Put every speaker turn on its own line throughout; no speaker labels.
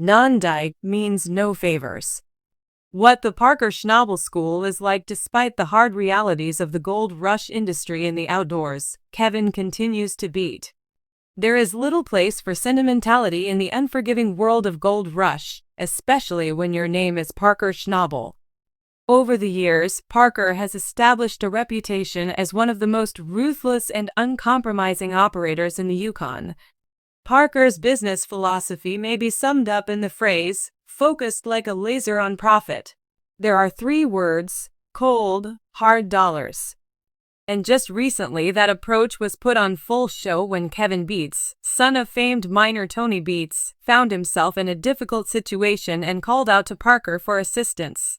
Non-dike means no favors. What the Parker Schnabel School is like despite the hard realities of the gold rush industry in the outdoors, Kevin continues to beat. There is little place for sentimentality in the unforgiving world of gold rush, especially when your name is Parker Schnabel. Over the years, Parker has established a reputation as one of the most ruthless and uncompromising operators in the Yukon. Parker's business philosophy may be summed up in the phrase, focused like a laser on profit. There are 3 words: cold, hard dollars. And just recently that approach was put on full show when Kevin Beets, son of famed miner Tony Beets, found himself in a difficult situation and called out to Parker for assistance.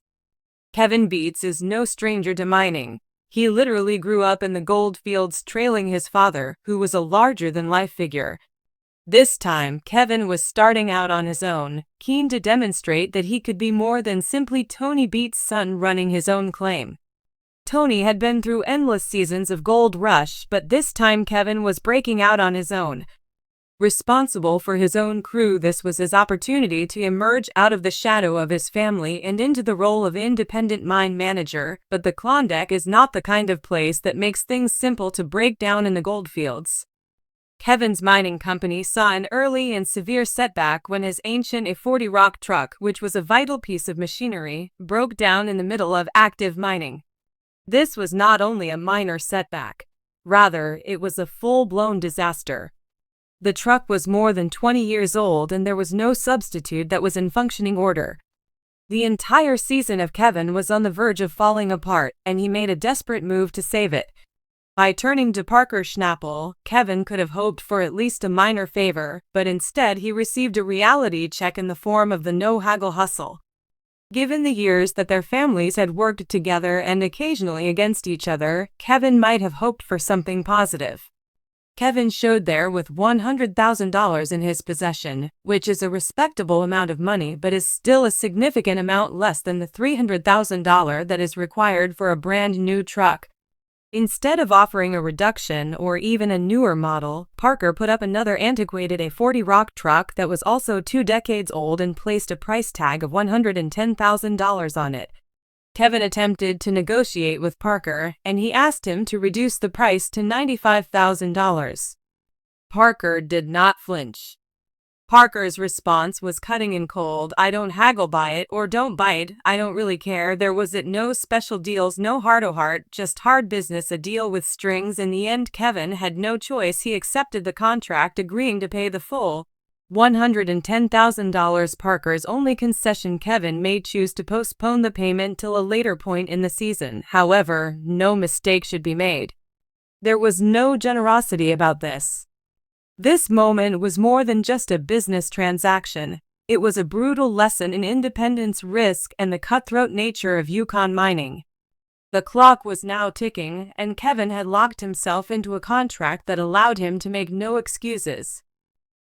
Kevin Beets is no stranger to mining. He literally grew up in the gold fields trailing his father, who was a larger-than-life figure. This time, Kevin was starting out on his own, keen to demonstrate that he could be more than simply Tony Beets' son running his own claim. Tony had been through endless seasons of gold rush, but this time Kevin was breaking out on his own. Responsible for his own crew, this was his opportunity to emerge out of the shadow of his family and into the role of independent mine manager, but the Klondike is not the kind of place that makes things simple to break down in the goldfields. Kevin's mining company saw an early and severe setback when his ancient E40 rock truck, which was a vital piece of machinery, broke down in the middle of active mining. This was not only a minor setback. Rather, it was a full-blown disaster. The truck was more than 20 years old and there was no substitute that was in functioning order. The entire season of Kevin was on the verge of falling apart, and he made a desperate move to save it. By turning to Parker Schnabel, Kevin could have hoped for at least a minor favor, but instead he received a reality check in the form of the no-haggle hustle. Given the years that their families had worked together and occasionally against each other, Kevin might have hoped for something positive. Kevin showed there with $100,000 in his possession, which is a respectable amount of money but is still a significant amount less than the $300,000 that is required for a brand new truck. Instead of offering a reduction or even a newer model, Parker put up another antiquated E40 rock truck that was also 2 decades old and placed a price tag of $110,000 on it. Kevin attempted to negotiate with Parker, and he asked him to reduce the price to $95,000. Parker did not flinch. Parker's response was cutting and cold. "I don't haggle, buy it or don't bite, I don't really care. There was no special deals, no heart-o-heart, just hard business, a deal with strings." In the end, Kevin had no choice. He accepted the contract, agreeing to pay the full $110,000. Parker's only concession: Kevin may choose to postpone the payment till a later point in the season. However, no mistake should be made. There was no generosity about this. This moment was more than just a business transaction. It was a brutal lesson in independence, risk, and the cutthroat nature of Yukon mining. The clock was now ticking, and Kevin had locked himself into a contract that allowed him to make no excuses.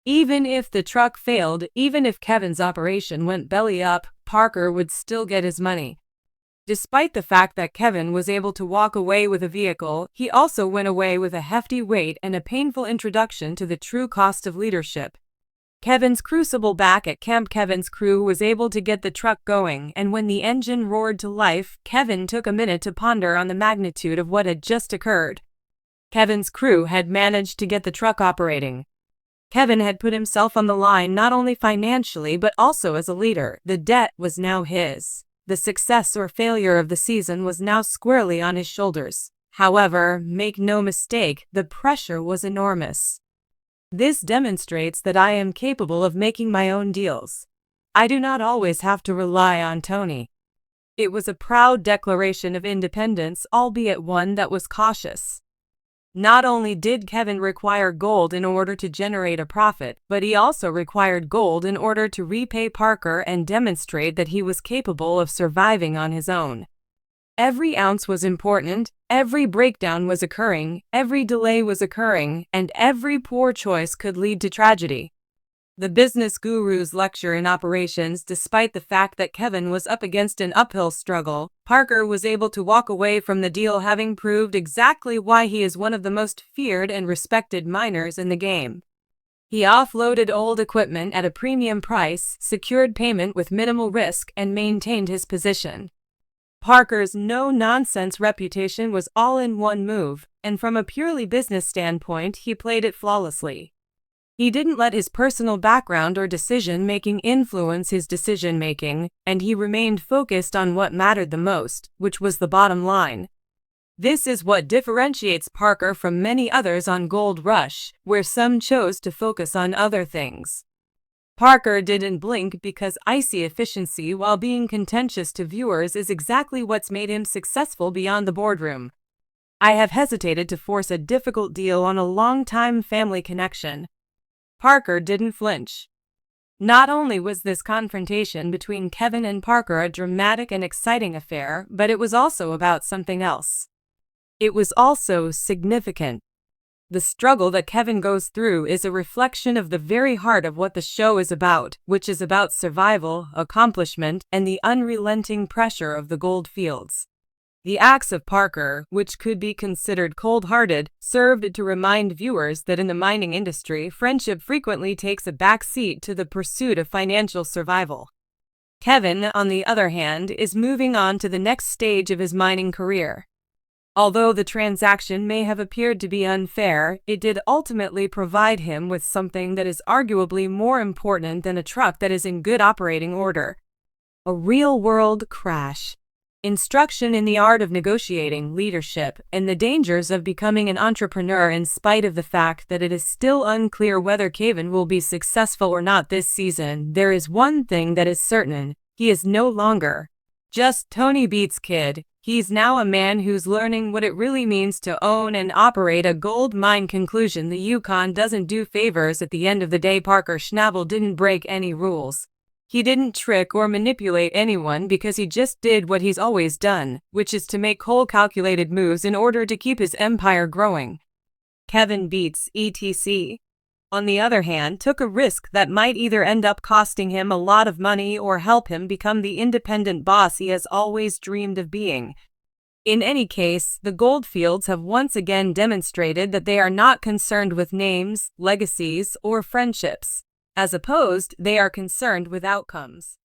Even if the truck failed, even if Kevin's operation went belly up, Parker would still get his money. Despite the fact that Kevin was able to walk away with a vehicle, he also went away with a hefty weight and a painful introduction to the true cost of leadership. Kevin's crucible back at camp. Kevin's crew was able to get the truck going, and when the engine roared to life, Kevin took a minute to ponder on the magnitude of what had just occurred. Kevin's crew had managed to get the truck operating. Kevin had put himself on the line not only financially but also as a leader. The debt was now his. The success or failure of the season was now squarely on his shoulders. However, make no mistake, the pressure was enormous. "This demonstrates that I am capable of making my own deals. I do not always have to rely on Tony." It was a proud declaration of independence, albeit one that was cautious. Not only did Kevin require gold in order to generate a profit, but he also required gold in order to repay Parker and demonstrate that he was capable of surviving on his own. Every ounce was important, every breakdown was occurring, every delay was occurring, and every poor choice could lead to tragedy. The business guru's lecture in operations. Despite the fact that Kevin was up against an uphill struggle, Parker was able to walk away from the deal having proved exactly why he is one of the most feared and respected miners in the game. He offloaded old equipment at a premium price, secured payment with minimal risk, and maintained his position. Parker's no-nonsense reputation was all in one move, and from a purely business standpoint, he played it flawlessly. He didn't let his personal background or decision-making influence his decision-making, and he remained focused on what mattered the most, which was the bottom line. This is what differentiates Parker from many others on Gold Rush, where some chose to focus on other things. Parker didn't blink because icy efficiency while being contentious to viewers is exactly what's made him successful beyond the boardroom. I have hesitated to force a difficult deal on a long-time family connection. Parker didn't flinch. Not only was this confrontation between Kevin and Parker a dramatic and exciting affair, but it was also about something else. It was also significant. The struggle that Kevin goes through is a reflection of the very heart of what the show is about, which is about survival, accomplishment, and the unrelenting pressure of the gold fields. The acts of Parker, which could be considered cold-hearted, served to remind viewers that in the mining industry, friendship frequently takes a back seat to the pursuit of financial survival. Kevin, on the other hand, is moving on to the next stage of his mining career. Although the transaction may have appeared to be unfair, it did ultimately provide him with something that is arguably more important than a truck that is in good operating order: a real-world crash. Instruction in the art of negotiating, leadership, and the dangers of becoming an entrepreneur in spite of the fact that it is still unclear whether Kevin will be successful or not this season. There is one thing that is certain: he is no longer just Tony Beets' kid. He's now a man who's learning what it really means to own and operate a gold mine. Conclusion: the Yukon doesn't do favors. At the end of the day, Parker Schnabel didn't break any rules. He didn't trick or manipulate anyone because he just did what he's always done, which is to make cold calculated moves in order to keep his empire growing. Kevin Beets, etc., on the other hand, took a risk that might either end up costing him a lot of money or help him become the independent boss he has always dreamed of being. In any case, the Goldfields have once again demonstrated that they are not concerned with names, legacies, or friendships. As opposed, they are concerned with outcomes.